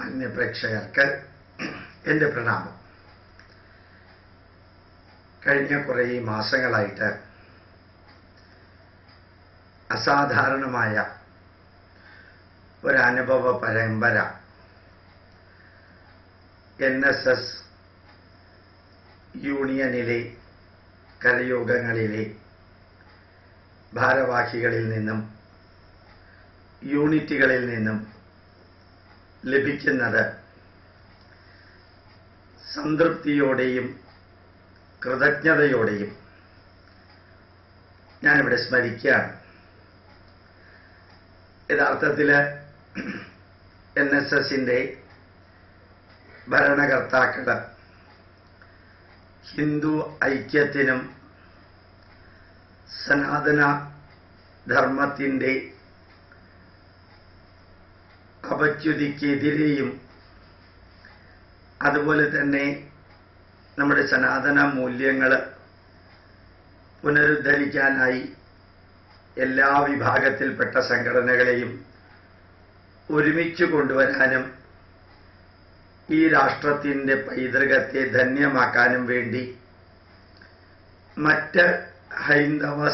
മാന്യ പ്രേക്ഷകർക്ക് എൻ്റെ പ്രണാമം. കഴിഞ്ഞ കുറേ മാസങ്ങളായിട്ട് അസാധാരണമായ ഒരനുഭവ പരമ്പര NSS യൂണിയനിലെ കരയോഗങ്ങളിലെ ഭാരവാഹികളിൽ നിന്നും യൂണിറ്റുകളിൽ നിന്നും ലഭിക്കുന്നത് സംതൃപ്തിയോടെയും കൃതജ്ഞതയോടെയും ഞാനിവിടെ സ്മരിക്കുകയാണ്. യഥാർത്ഥത്തിൽ NSSന്റെ ഭരണകർത്താക്കൾ ഹിന്ദു ഐക്യത്തിനും സനാതന ധർമ്മത്തിൻ്റെ അപച്യുതിക്കെതിരെയും അതുപോലെ തന്നെ നമ്മുടെ സനാതന മൂല്യങ്ങൾ പുനരുദ്ധരിക്കാനായി എല്ലാ വിഭാഗത്തിൽപ്പെട്ട സംഘടനകളെയും ഒരുമിച്ച് കൊണ്ടുവരാനും ഈ രാഷ്ട്രത്തിൻ്റെ പൈതൃകത്തെ ധന്യമാക്കാനും വേണ്ടി മറ്റ് ഹൈന്ദവ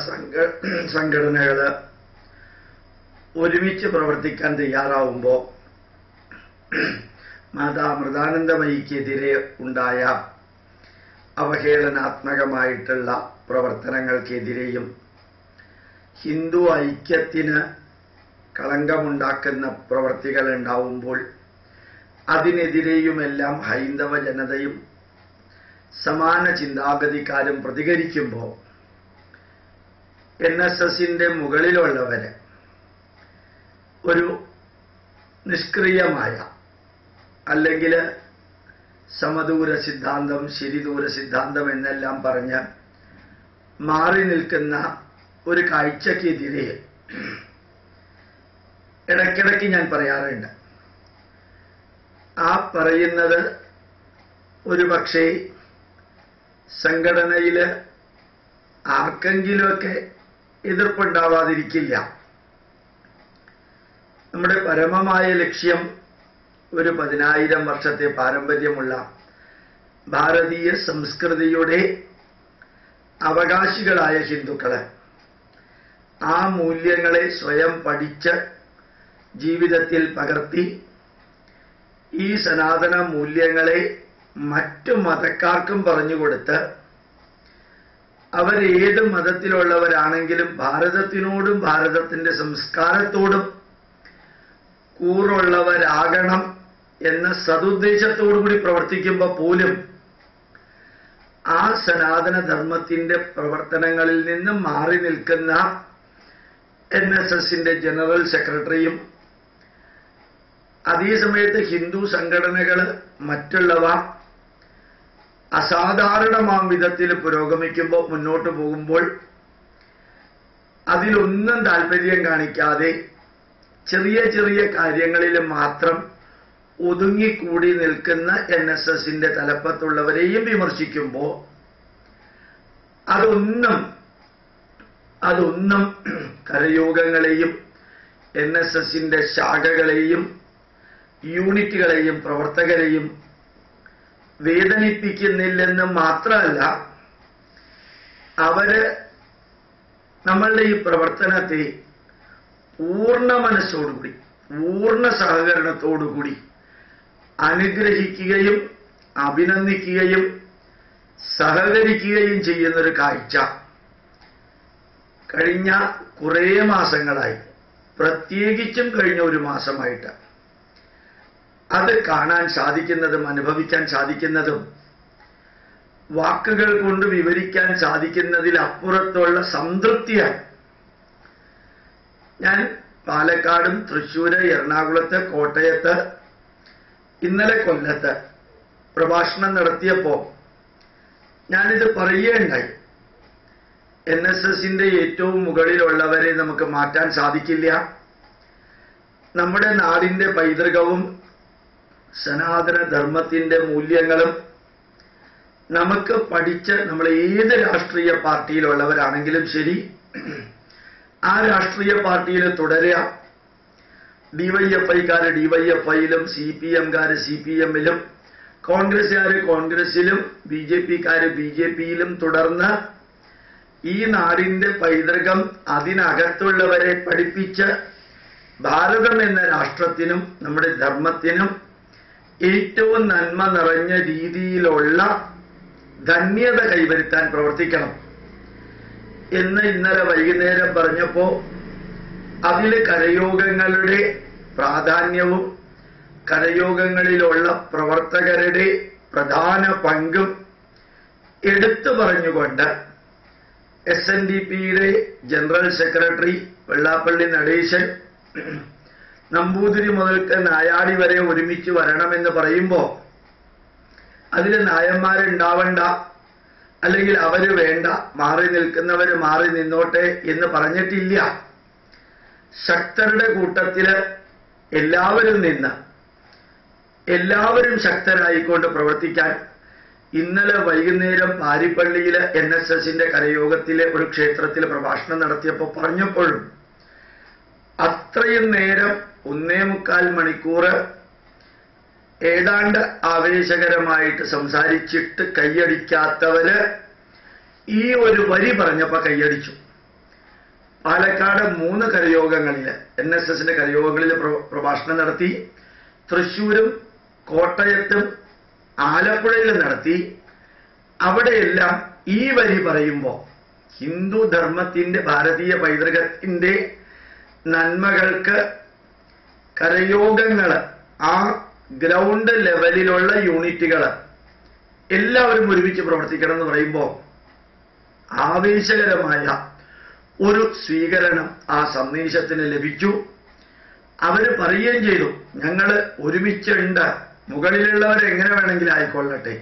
സംഘടനകൾ ഒരുമിച്ച് പ്രവർത്തിക്കാൻ തയ്യാറാവുമ്പോൾ മാതാ അമൃതാനന്ദമയിക്കെതിരെ ഉണ്ടായ അവഹേളനാത്മകമായിട്ടുള്ള പ്രവർത്തനങ്ങൾക്കെതിരെയും ഹിന്ദു ഐക്യത്തിന് കളങ്കമുണ്ടാക്കുന്ന പ്രവർത്തികൾ ഉണ്ടാവുമ്പോൾ അതിനെതിരെയുമെല്ലാം ഹൈന്ദവ ജനതയും സമാന ചിന്താഗതിക്കാരും പ്രതികരിക്കുമ്പോൾ NSSന്റെ മുകളിലുള്ളവര് ഒരു നിഷ്ക്രിയമായ അല്ലെങ്കിൽ സമദൂര സിദ്ധാന്തം ശരിദൂര സിദ്ധാന്തം എന്നെല്ലാം പറഞ്ഞ് മാറി നിൽക്കുന്ന ഒരു കാഴ്ചക്കെതിരെ ഇടയ്ക്കിടയ്ക്ക് ഞാൻ പറയാറുണ്ട്. ആ പറയുന്നത് ഒരു പക്ഷേ സംഘടനയിൽ ആർക്കെങ്കിലുമൊക്കെ എതിർപ്പുണ്ടാവാതിരിക്കില്ല. നമ്മുടെ പരമമായ ലക്ഷ്യം ഒരു 10,000 വർഷത്തെ പാരമ്പര്യമുള്ള ഭാരതീയ സംസ്കൃതിയുടെ അവകാശികളായ ഹിന്ദുക്കള് ആ മൂല്യങ്ങളെ സ്വയം പഠിച്ച് ജീവിതത്തിൽ പകർത്തി ഈ സനാതന മൂല്യങ്ങളെ മറ്റു മതക്കാർക്കും പറഞ്ഞുകൊടുത്ത് അവരേത് മതത്തിലുള്ളവരാണെങ്കിലും ഭാരതത്തിനോടും ഭാരതത്തിന്റെ സംസ്കാരത്തോടും കൂറുള്ളവരാകണം എന്ന സതുദ്ദേശത്തോടുകൂടി പ്രവർത്തിക്കുമ്പോൾ പോലും ആ സനാതന ധർമ്മത്തിന്റെ പ്രവർത്തനങ്ങളിൽ നിന്ന് മാറി നിൽക്കുന്ന NSSന്റെ ജനറൽ സെക്രട്ടറിയും അതേസമയത്ത് ഹിന്ദു സംഘടനകൾ മറ്റുള്ളവ അസാധാരണമാം വിധത്തിൽ പുരോഗമിക്കുമ്പോൾ മുന്നോട്ട് പോകുമ്പോൾ അതിലൊന്നും താല്പര്യം കാണിക്കാതെ ചെറിയ ചെറിയ കാര്യങ്ങളിൽ മാത്രം ഒതുങ്ങിക്കൂടി നിൽക്കുന്ന NSSന്റെ തലപ്പത്തുള്ളവരെയും വിമർശിക്കുമ്പോൾ അതൊന്നും കരയോഗങ്ങളെയും NSSന്റെ ശാഖകളെയും യൂണിറ്റുകളെയും പ്രവർത്തകരെയും വേദനിപ്പിക്കുന്നില്ലെന്ന് മാത്രമല്ല, അവര് നമ്മളുടെ ഈ പ്രവർത്തനത്തെ പൂർണ്ണ മനസ്സോടുകൂടി പൂർണ്ണ സഹകരണത്തോടുകൂടി അനുഗ്രഹിക്കുകയും അഭിനന്ദിക്കുകയും സഹകരിക്കുകയും ചെയ്യുന്നൊരു കാഴ്ച കഴിഞ്ഞ കുറേ മാസങ്ങളായി, പ്രത്യേകിച്ചും കഴിഞ്ഞ ഒരു മാസമായിട്ട് അത് കാണാൻ സാധിക്കുന്നതും അനുഭവിക്കാൻ സാധിക്കുന്നതും വാക്കുകൾ കൊണ്ട് വിവരിക്കാൻ സാധിക്കുന്നതിലപ്പുറത്തുള്ള സംതൃപ്തിയാണ്. ഞാൻ പാലക്കാടും തൃശ്ശൂര് എറണാകുളത്ത് കോട്ടയത്ത് ഇന്നലെ കൊല്ലത്ത് പ്രഭാഷണം നടത്തിയപ്പോൾ ഞാനിത് പറയുകയുണ്ടായി. NSSന്റെ ഏറ്റവും മുകളിലുള്ളവരെ നമുക്ക് മാറ്റാൻ സാധിക്കില്ല. നമ്മുടെ നാടിന്റെ പൈതൃകവും സനാതന ധർമ്മത്തിന്റെ മൂല്യങ്ങളും നമുക്ക് പഠിച്ച് നമ്മൾ ഏത് രാഷ്ട്രീയ പാർട്ടിയിലുള്ളവരാണെങ്കിലും ശരി ആ രാഷ്ട്രീയ പാർട്ടിയിൽ തുടരുക, ഡിവൈഎഫ്ഐക്കാര് ഡിവൈഎഫ്ഐയിലും സിപിഎംകാര് സിപിഎമ്മിലും കോൺഗ്രസ്സുകാര് കോൺഗ്രസിലും ബിജെപിക്കാര് ബിജെപിയിലും തുടർന്ന് ഈ നാടിന്റെ പൈതൃകം അതിനകത്തുള്ളവരെ പഠിപ്പിച്ച് ഭാരതം എന്ന രാഷ്ട്രത്തിനും നമ്മുടെ ധർമ്മത്തിനും ഏറ്റവും നന്മ നിറഞ്ഞ രീതിയിലുള്ള ധന്യത കൈവരുത്താൻ പ്രവർത്തിക്കണം എന്ന് ഇന്നലെ വൈകുന്നേരം പറഞ്ഞപ്പോൾ അതിൽ കരയോഗങ്ങളുടെ പ്രാധാന്യവും കരയോഗങ്ങളിലുള്ള പ്രവർത്തകരുടെ പ്രധാന പങ്കും എടുത്തു പറഞ്ഞുകൊണ്ട് SNDPയുടെ ജനറൽ സെക്രട്ടറി വെള്ളാപ്പള്ളി നടേശൻ നമ്പൂതിരി മുതൽക്ക് നായാടി വരെ ഒരുമിച്ച് വരണമെന്ന് പറയുമ്പോൾ അതിൽ നായന്മാരുണ്ടാവണ്ട, അല്ലെങ്കിൽ അവര് വേണ്ട, മാറി നിൽക്കുന്നവര് മാറി നിന്നോട്ടെ എന്ന് പറഞ്ഞിട്ടില്ല. ശക്തരുടെ കൂട്ടത്തില് എല്ലാവരും നിന്ന് എല്ലാവരും ശക്തരായിക്കൊണ്ട് പ്രവർത്തിക്കാൻ ഇന്നലെ വൈകുന്നേരം പാരിപ്പള്ളിയിലെ NSSന്റെ കരയോഗത്തിലെ ഒരു ക്ഷേത്രത്തിൽ പ്രഭാഷണം നടത്തിയപ്പോൾ പറഞ്ഞപ്പോഴും അത്രയും നേരം 1.25 മണിക്കൂർ ഏതാണ്ട് ആവേശകരമായിട്ട് സംസാരിച്ചിട്ട് കൈയടിക്കാത്തവര് ഈ ഒരു വരി പറഞ്ഞപ്പോൾ കൈയടിച്ചു. പാലക്കാട് 3 കരയോഗങ്ങളില് NSSന്റെ കരയോഗങ്ങളിൽ പ്രഭാഷണം നടത്തി. തൃശ്ശൂരും കോട്ടയത്തും ആലപ്പുഴയിലും നടത്തി. അവിടെയെല്ലാം ഈ വരി പറയുമ്പോൾ ഹിന്ദു ധർമ്മത്തിന്റെ ഭാരതീയ പൈതൃകത്തിന്റെ നന്മകൾക്ക് കരയോഗങ്ങൾ, ആ ഗ്രൗണ്ട് ലെവലിലുള്ള യൂണിറ്റുകൾ എല്ലാവരും ഒരുമിച്ച് പ്രവർത്തിക്കണം എന്ന് പറയുമ്പോൾ ആവേശകരമായ ഒരു സ്വീകരണം ആ സന്ദേശത്തിന് ലഭിച്ചു. അവര് പറയുകയും ചെയ്തു, ഞങ്ങൾ ഒരുമിച്ചുണ്ട്, മുകളിലുള്ളവരെങ്ങനെ വേണമെങ്കിലും ആയിക്കൊള്ളട്ടെ,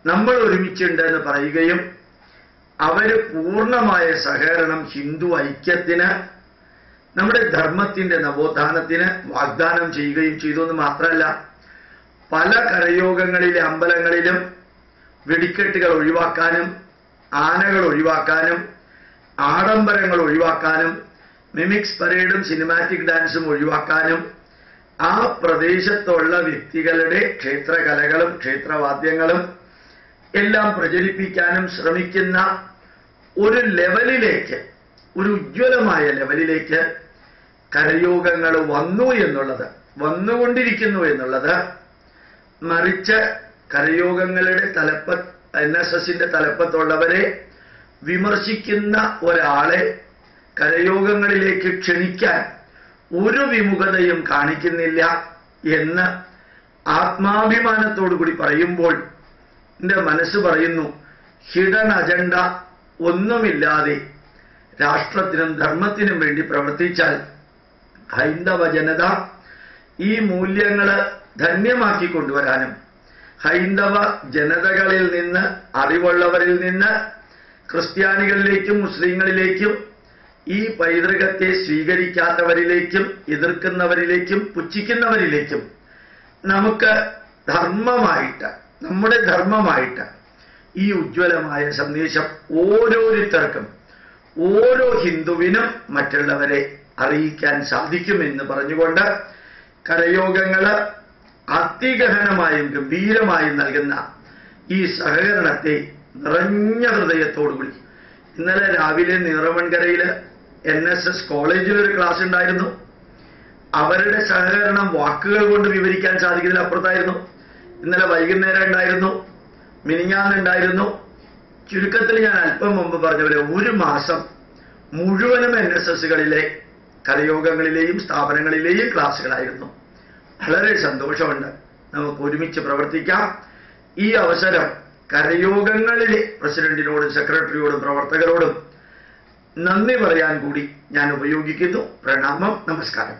നമ്മൾ ഒരുമിച്ചുണ്ട് എന്ന് പറയുകയും അവര് പൂർണ്ണമായ സഹകരണം ഹിന്ദു ഐക്യത്തിന്, നമ്മുടെ ധർമ്മത്തിന്റെ നവോത്ഥാനത്തിന് വാഗ്ദാനം ചെയ്യുകയും ചെയ്തു എന്ന് മാത്രമല്ല, പല കരയോഗങ്ങളിലെ അമ്പലങ്ങളിലും വെടിക്കെട്ടുകൾ ഒഴിവാക്കാനും ആനകൾ ഒഴിവാക്കാനും ആഡംബരങ്ങൾ ഒഴിവാക്കാനും മിമിക്സ് പരേഡും സിനിമാറ്റിക് ഡാൻസും ഒഴിവാക്കാനും ആ പ്രദേശത്തുള്ള വ്യക്തികളുടെ ക്ഷേത്രകലകളും ക്ഷേത്രവാദ്യങ്ങളും എല്ലാം പ്രചരിപ്പിക്കാനും ശ്രമിക്കുന്ന ഒരു ലെവലിലേക്ക്, ഒരു ഉജ്ജ്വലമായ ലെവലിലേക്ക് കരയോഗങ്ങൾ വന്നു എന്നുള്ളത്, വന്നുകൊണ്ടിരിക്കുന്നു എന്നുള്ളത്, മറിച്ച് കരയോഗങ്ങളുടെ NSSന്റെ തലപ്പത്തുള്ളവരെ വിമർശിക്കുന്ന ഒരാളെ കരയോഗങ്ങളിലേക്ക് ക്ഷണിക്കാൻ ഒരു വിമുഖതയും കാണിക്കുന്നില്ല എന്ന് ആത്മാഭിമാനത്തോടുകൂടി പറയുമ്പോൾ എൻ്റെ മനസ്സ് പറയുന്നു, ഹിഡൻ അജണ്ട ഒന്നുമില്ലാതെ രാഷ്ട്രത്തിനും ധർമ്മത്തിനും വേണ്ടി പ്രവർത്തിച്ചാൽ ഹൈന്ദവ ജനത ഈ മൂല്യങ്ങൾ ധന്യമാക്കി കൊണ്ടുവരാനും ഹൈന്ദവ ജനതകളിൽ നിന്ന്, അറിവുള്ളവരിൽ നിന്ന് ക്രിസ്ത്യാനികളിലേക്കും മുസ്ലിങ്ങളിലേക്കും ഈ പൈതൃകത്തെ സ്വീകരിക്കാത്തവരിലേക്കും എതിർക്കുന്നവരിലേക്കും പുച്ഛിക്കുന്നവരിലേക്കും നമുക്ക് ധർമ്മമായിട്ട്, നമ്മുടെ ധർമ്മമായിട്ട് ഈ ഉജ്ജ്വലമായ സന്ദേശം ഓരോരുത്തർക്കും, ഓരോ ഹിന്ദുവിനും മറ്റുള്ളവരെ അറിയിക്കാൻ സാധിക്കുമെന്ന് പറഞ്ഞുകൊണ്ട് കരയോഗങ്ങൾ അതിഗഹനമായും ഗംഭീരമായും നൽകുന്ന ഈ സഹകരണത്തെ നിറഞ്ഞ ഹൃദയത്തോടുകൂടി ഇന്നലെ രാവിലെ നീറമൺകരയില് NSS കോളേജിലൊരു ക്ലാസ് ഉണ്ടായിരുന്നു. അവരുടെ സഹകരണം വാക്കുകൾ കൊണ്ട് വിവരിക്കാൻ സാധിക്കുന്നതിൽ അപ്പുറത്തായിരുന്നു. ഇന്നലെ വൈകുന്നേരം ഉണ്ടായിരുന്നു, മിനിഞ്ഞാന്നുണ്ടായിരുന്നു. ചുരുക്കത്തിൽ ഞാൻ അല്പം മുമ്പ് പറഞ്ഞ പോലെ 1 മാസം മുഴുവനും NSSകളിലെ കരയോഗങ്ങളിലെയും സ്ഥാപനങ്ങളിലെയും ക്ലാസ്സുകളായിരുന്നു. വളരെ സന്തോഷമുണ്ട്. നമുക്ക് ഒരുമിച്ച് പ്രവർത്തിക്കാം. ഈ അവസരം കരയോഗങ്ങളിലെ പ്രസിഡന്റിനോടും സെക്രട്ടറിയോടും പ്രവർത്തകരോടും നന്ദി പറയാൻ കൂടി ഞാൻ ഉപയോഗിക്കുന്നു. പ്രണാമം, നമസ്കാരം.